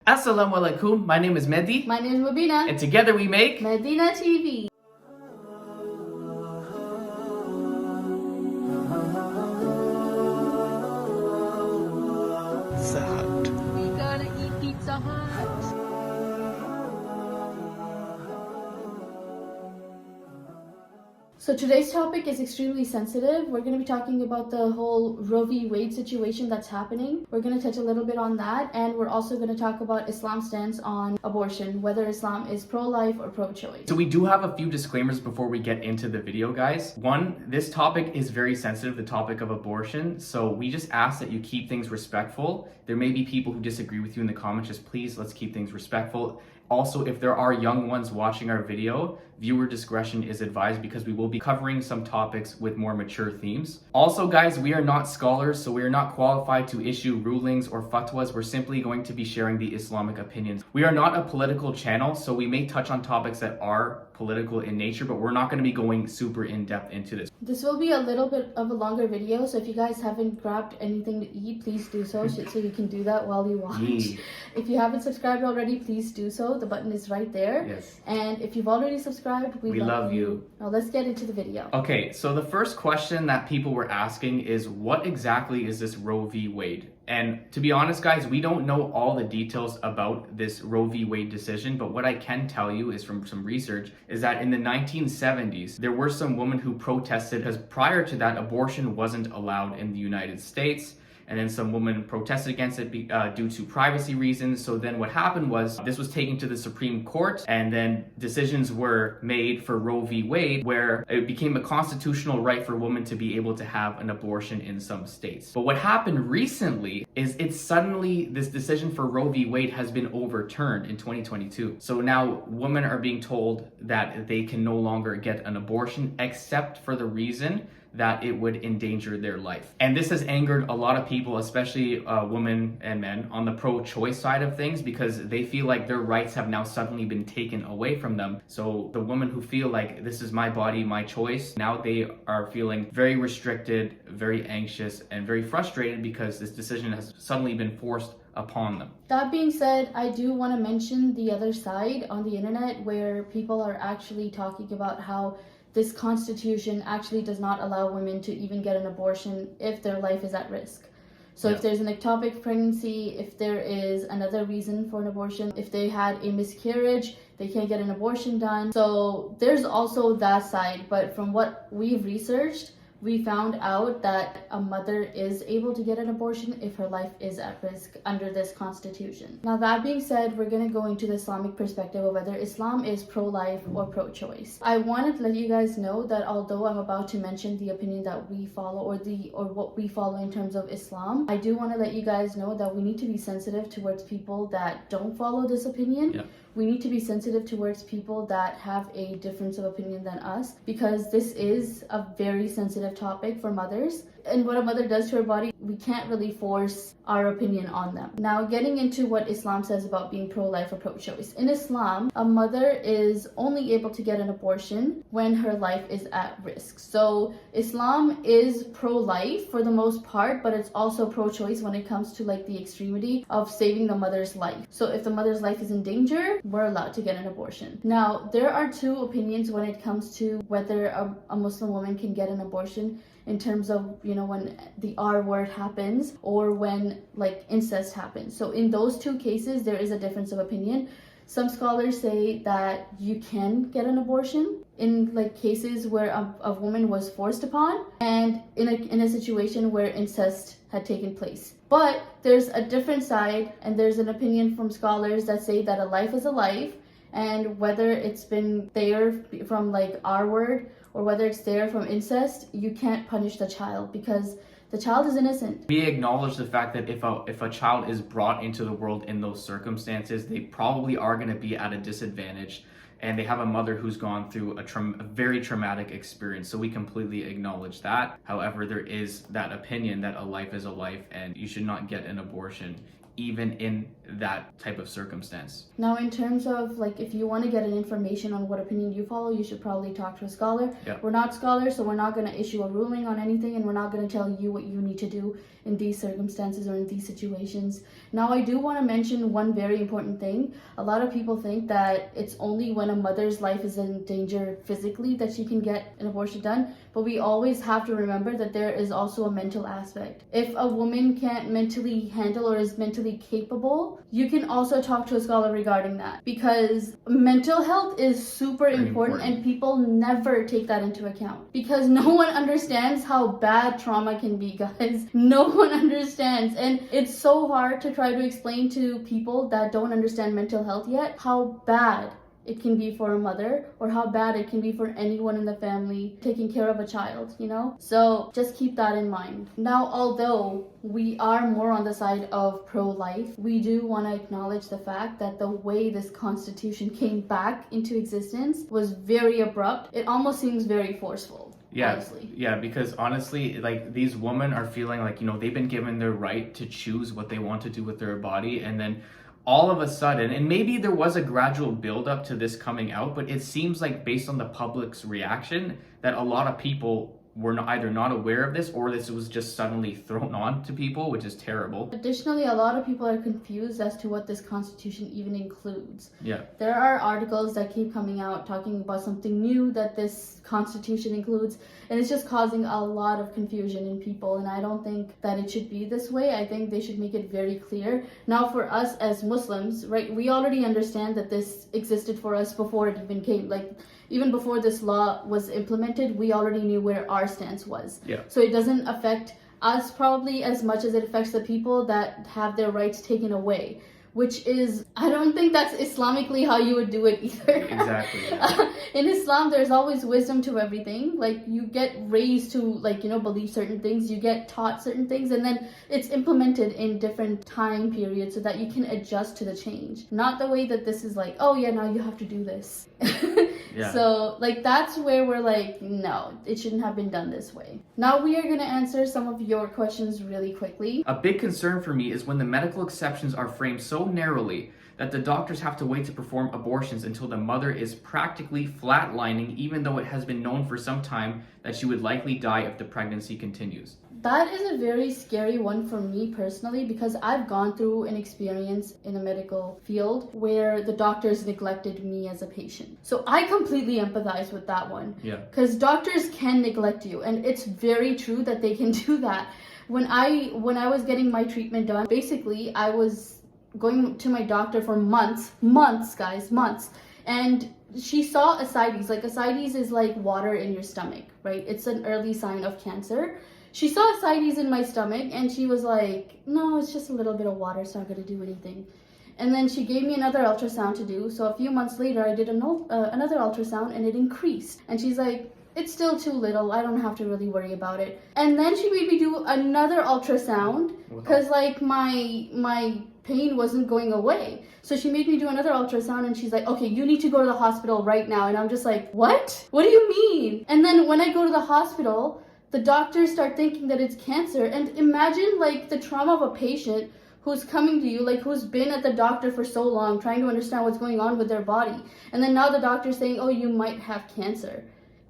Assalamu alaikum, my name is Mehdi. My name is Mubina. And together we make MehdinaTV. Sahat. We gotta eat Pizza Hut. So today's topic is extremely sensitive. We're going to be talking about the whole Roe V Wade situation that's happening. We're going to touch a little bit on that, and we're also going to talk about Islam's stance on abortion, whether Islam is pro-life or pro-choice. So we do have a few disclaimers before we get into the video, guys. One, this topic is very sensitive, the topic of abortion. So we just ask that you keep things respectful. There may be people who disagree with you in the comments. Just please, let's keep things respectful. Also, if there are young ones watching our video, viewer discretion is advised because we will be covering some topics with more mature themes. Also, guys, we are not scholars, so we are not qualified to issue rulings or fatwas. We're simply going to be sharing the Islamic opinions. We are not a political channel, so we may touch on topics that are political in nature, but we're not going to be going super in-depth into this. This will be a little bit of a longer video, so if you guys haven't grabbed anything to eat, please do so, so you can do that while you watch. Yeah. If you haven't subscribed already, please do so. The button is right there. Yes. And if you've already subscribed, we love you. Now let's get into the video. Okay, so the first question that people were asking is, what exactly is this Roe v Wade? And to be honest, guys, we don't know all the details about this Roe v Wade decision, but what I can tell you is from some research is that in the 1970s, there were some women who protested because prior to that, abortion wasn't allowed in the United States. And then some women protested against it due to privacy reasons. So then what happened was this was taken to the Supreme Court, and then decisions were made for Roe v Wade, where it became a constitutional right for women to be able to have an abortion in some states. But what happened recently is this decision for Roe v Wade has been overturned in 2022. So now women are being told that they can no longer get an abortion except for the reason that it would endanger their life. And this has angered a lot of people, especially women and men, on the pro-choice side of things, because they feel like their rights have now suddenly been taken away from them. So the women who feel like this is my body, my choice, now they are feeling very restricted, very anxious, and very frustrated because this decision has suddenly been forced upon them. That being said, I do want to mention the other side on the internet where people are actually talking about how this constitution actually does not allow women to even get an abortion if their life is at risk. So if there's an ectopic pregnancy, if there is another reason for an abortion, if they had a miscarriage, they can't get an abortion done. So there's also that side, but from what we've researched, we found out that a mother is able to get an abortion if her life is at risk under this constitution. Now, that being said, we're going to go into the Islamic perspective of whether Islam is pro-life or pro-choice. I wanted to let you guys know that although I'm about to mention the opinion that we follow or what we follow in terms of Islam, I do want to let you guys know that we need to be sensitive towards people that don't follow this opinion. Yeah. We need to be sensitive towards people that have a difference of opinion than us, because this is a very sensitive topic for mothers. And what a mother does to her body, we can't really force our opinion on them. Now, getting into what Islam says about being pro-life or pro-choice. In Islam, a mother is only able to get an abortion when her life is at risk. So Islam is pro-life for the most part, but it's also pro-choice when it comes to like the extremity of saving the mother's life. So if the mother's life is in danger, we're allowed to get an abortion. Now, there are two opinions when it comes to whether a Muslim woman can get an abortion, in terms of, when the R word happens or when like incest happens. So in those two cases, there is a difference of opinion. Some scholars say that you can get an abortion in like cases where a woman was forced upon and in a situation where incest had taken place. But there's a different side, and there's an opinion from scholars that say that a life is a life, and whether it's been there from like R word or whether it's there from incest, you can't punish the child because the child is innocent. We acknowledge the fact that if a child is brought into the world in those circumstances, they probably are going to be at a disadvantage, and they have a mother who's gone through a very traumatic experience. So we completely acknowledge that. However, there is that opinion that a life is a life and you should not get an abortion even in that type of circumstance. Now, in terms of like, if you want to get an information on what opinion you follow, you should probably talk to a scholar. Yeah. We're not scholars, so we're not going to issue a ruling on anything, and we're not going to tell you what you need to do in these circumstances or in these situations. Now, I do want to mention one very important thing. A lot of people think that it's only when a mother's life is in danger physically that she can get an abortion done, but we always have to remember that there is also a mental aspect. If a woman can't mentally handle or is mentally capable, you can also talk to a scholar regarding that, because mental health is super important, and people never take that into account, because no one understands how bad trauma can be, guys. No one understands, and it's so hard to try to explain to people that don't understand mental health yet how bad it can be for a mother, or how bad it can be for anyone in the family taking care of a child, you know? So just keep that in mind. Now, although we are more on the side of pro-life, we do want to acknowledge the fact that the way this constitution came back into existence was very abrupt. It almost seems very forceful. Yeah, honestly. yeah, because honestly, like, these women are feeling like, you know, they've been given their right to choose what they want to do with their body, and then all of a sudden, and maybe there was a gradual build up to this coming out, but it seems like based on the public's reaction that a lot of people were either not aware of this, or this was just suddenly thrown on to people, which is terrible. Additionally, a lot of people are confused as to what this constitution even includes. Yeah. There are articles that keep coming out talking about something new that this constitution includes, and it's just causing a lot of confusion in people, and I don't think that it should be this way. I think they should make it very clear. Now, for us as Muslims, right, we already understand that this existed for us before it even came, like, even before this law was implemented, we already knew where our stance was. Yeah. So it doesn't affect us probably as much as it affects the people that have their rights taken away, which is, I don't think that's Islamically how you would do it either. Exactly. Yeah. In Islam, there's always wisdom to everything. Like, you get raised to, like, you know, believe certain things, you get taught certain things, and then it's implemented in different time periods so that you can adjust to the change. Not the way that this is like, oh yeah, now you have to do this. Yeah. So, like, that's where we're like, no, it shouldn't have been done this way. Now we are going to answer some of your questions really quickly. A big concern for me is when the medical exceptions are framed so narrowly that the doctors have to wait to perform abortions until the mother is practically flatlining, even though it has been known for some time that she would likely die if the pregnancy continues. That is a very scary one for me personally, because I've gone through an experience in the medical field where the doctors neglected me as a patient. So I completely empathize with that one. Yeah. Because doctors can neglect you, and it's very true that they can do that. When I was getting my treatment done, basically I was going to my doctor for months, guys, months. And she saw ascites. Like, ascites is like water in your stomach, right? It's an early sign of cancer. She saw ascites in my stomach, and she was like, no, it's just a little bit of water, it's not going to do anything. And then she gave me another ultrasound to do. So a few months later, I did another ultrasound, and it increased. And she's like, it's still too little, I don't have to really worry about it. And then she made me do another ultrasound, because like my pain wasn't going away. So she made me do another ultrasound, and she's like, okay, you need to go to the hospital right now. And I'm just like, what? What do you mean? And then when I go to the hospital, the doctors start thinking that it's cancer. And imagine like the trauma of a patient who's coming to you, like, who's been at the doctor for so long trying to understand what's going on with their body. And then now the doctor's saying, oh, you might have cancer.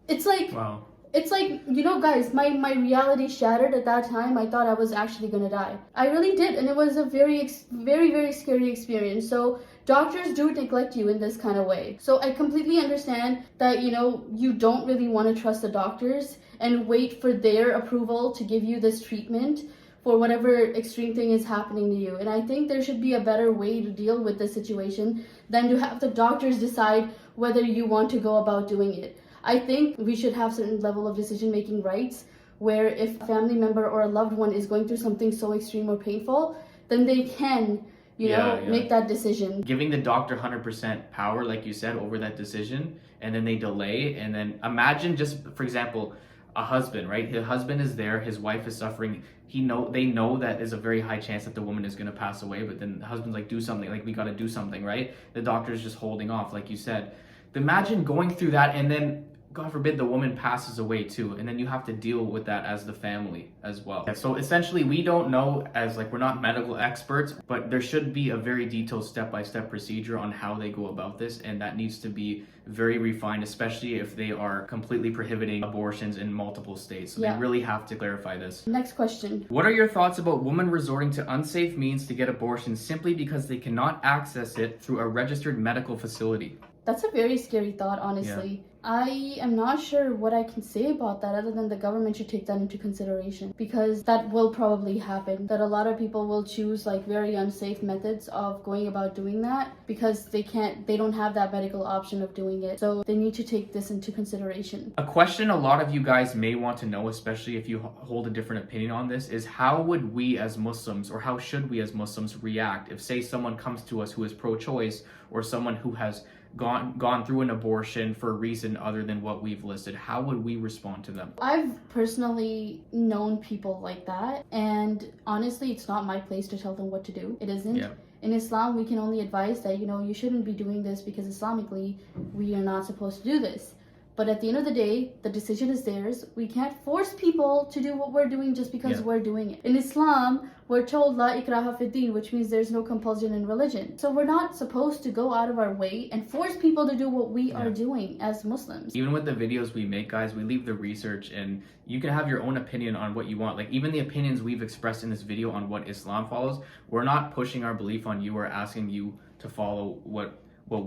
It's like, wow. It's like, you know, guys, my reality shattered at that time. I thought I was actually gonna die. I really did, and it was a very, very scary experience. So doctors do neglect you in this kind of way. So I completely understand that, you know, you don't really want to trust the doctors and wait for their approval to give you this treatment for whatever extreme thing is happening to you. And I think there should be a better way to deal with this situation than to have the doctors decide whether you want to go about doing it. I think we should have certain level of decision-making rights where if a family member or a loved one is going through something so extreme or painful, then they can, you know, make that decision. Giving the doctor 100% power, like you said, over that decision, and then they delay, and then imagine just, for example, a husband, right? His husband is there, his wife is suffering. They know that there's a very high chance that the woman is going to pass away, but then the husband's like, do something, like, we got to do something, right? The doctor's just holding off, like you said. Imagine going through that and then God forbid the woman passes away too, and then you have to deal with that as the family as well. So essentially we don't know, as like we're not medical experts, but there should be a very detailed step-by-step procedure on how they go about this, and that needs to be very refined, especially if they are completely prohibiting abortions in multiple states. So they really have to clarify this. Next question. What are your thoughts about women resorting to unsafe means to get abortions simply because they cannot access it through a registered medical facility? That's a very scary thought, honestly. I am not sure what I can say about that other than the government should take that into consideration, because that will probably happen, that a lot of people will choose like very unsafe methods of going about doing that because they don't have that medical option of doing it. So they need to take this into consideration. A question a lot of you guys may want to know, especially if you hold a different opinion on this, is how would we as Muslims, or how should we as Muslims react if, say, someone comes to us who is pro-choice, or someone who has gone through an abortion for a reason other than what we've listed? How would we respond to them? I've personally known people like that, and honestly, it's not my place to tell them what to do. It isn't. In Islam, we can only advise that, you shouldn't be doing this because Islamically, we are not supposed to do this. But at the end of the day, the decision is theirs. We can't force people to do what we're doing just because we're doing it. In Islam, we're told La ikraha fi din, which means there's no compulsion in religion. So we're not supposed to go out of our way and force people to do what we are doing as Muslims. Even with the videos we make, guys, we leave the research, and you can have your own opinion on what you want. Like even the opinions we've expressed in this video on what Islam follows, we're not pushing our belief on you or asking you to follow what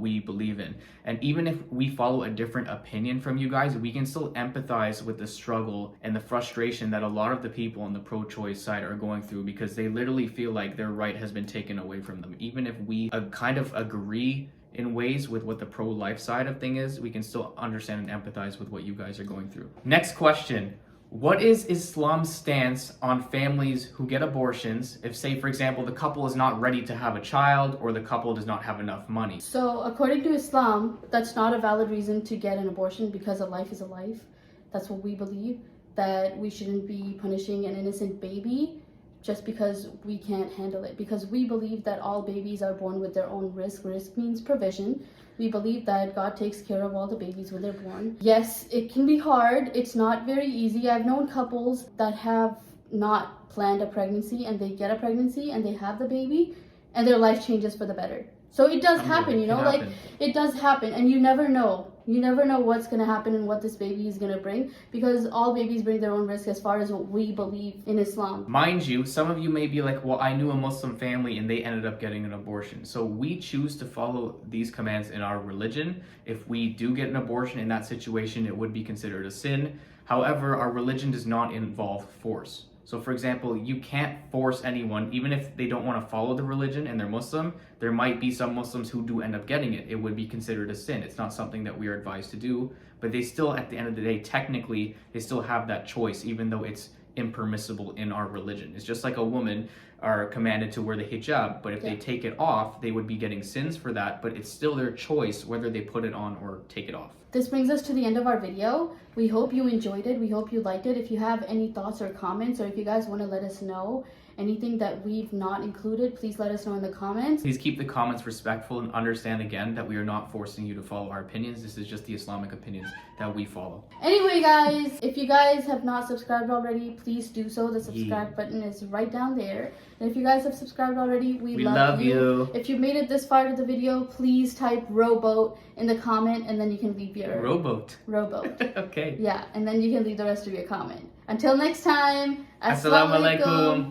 we believe in. And even if we follow a different opinion from you guys, we can still empathize with the struggle and the frustration that a lot of the people on the pro-choice side are going through, because they literally feel like their right has been taken away from them. Even if we kind of agree in ways with what the pro-life side of thing is, we can still understand and empathize with what you guys are going through. Next question. What is Islam's stance on families who get abortions if, say, for example, the couple is not ready to have a child or the couple does not have enough money? So according to Islam, that's not a valid reason to get an abortion, because a life is a life. That's what we believe, that we shouldn't be punishing an innocent baby just because we can't handle it, because we believe that all babies are born with their own risk. Risk means provision. We believe that God takes care of all the babies when they're born. Yes, it can be hard. It's not very easy. I've known couples that have not planned a pregnancy and they get a pregnancy and they have the baby and their life changes for the better. So it does happen, it does happen, and you never know. You never know what's going to happen and what this baby is going to bring, because all babies bring their own risk as far as what we believe in Islam. Mind you, some of you may be like, well, I knew a Muslim family and they ended up getting an abortion. So we choose to follow these commands in our religion. If we do get an abortion in that situation, it would be considered a sin. However, our religion does not involve force. So for example, you can't force anyone, even if they don't want to follow the religion and they're Muslim. There might be some Muslims who do end up getting it. It would be considered a sin. It's not something that we are advised to do, but they still, at the end of the day, technically, they still have that choice, even though it's impermissible in our religion. It's just like a woman are commanded to wear the hijab, but if they take it off, they would be getting sins for that, but it's still their choice whether they put it on or take it off. This brings us to the end of our video. We hope you enjoyed it. We hope you liked it. If you have any thoughts or comments, or if you guys want to let us know anything that we've not included, please let us know in the comments. Please keep the comments respectful and understand again that we are not forcing you to follow our opinions. This is just the Islamic opinions that we follow. Anyway, guys, if you guys have not subscribed already, please do so. The subscribe button is right down there. And if you guys have subscribed already, we love you. If you made it this far to the video, please type rowboat in the comment, and then you can leave your... Rowboat. Rowboat. Okay. Yeah, and then you can leave the rest of your comment. Until next time, Assalamu alaikum.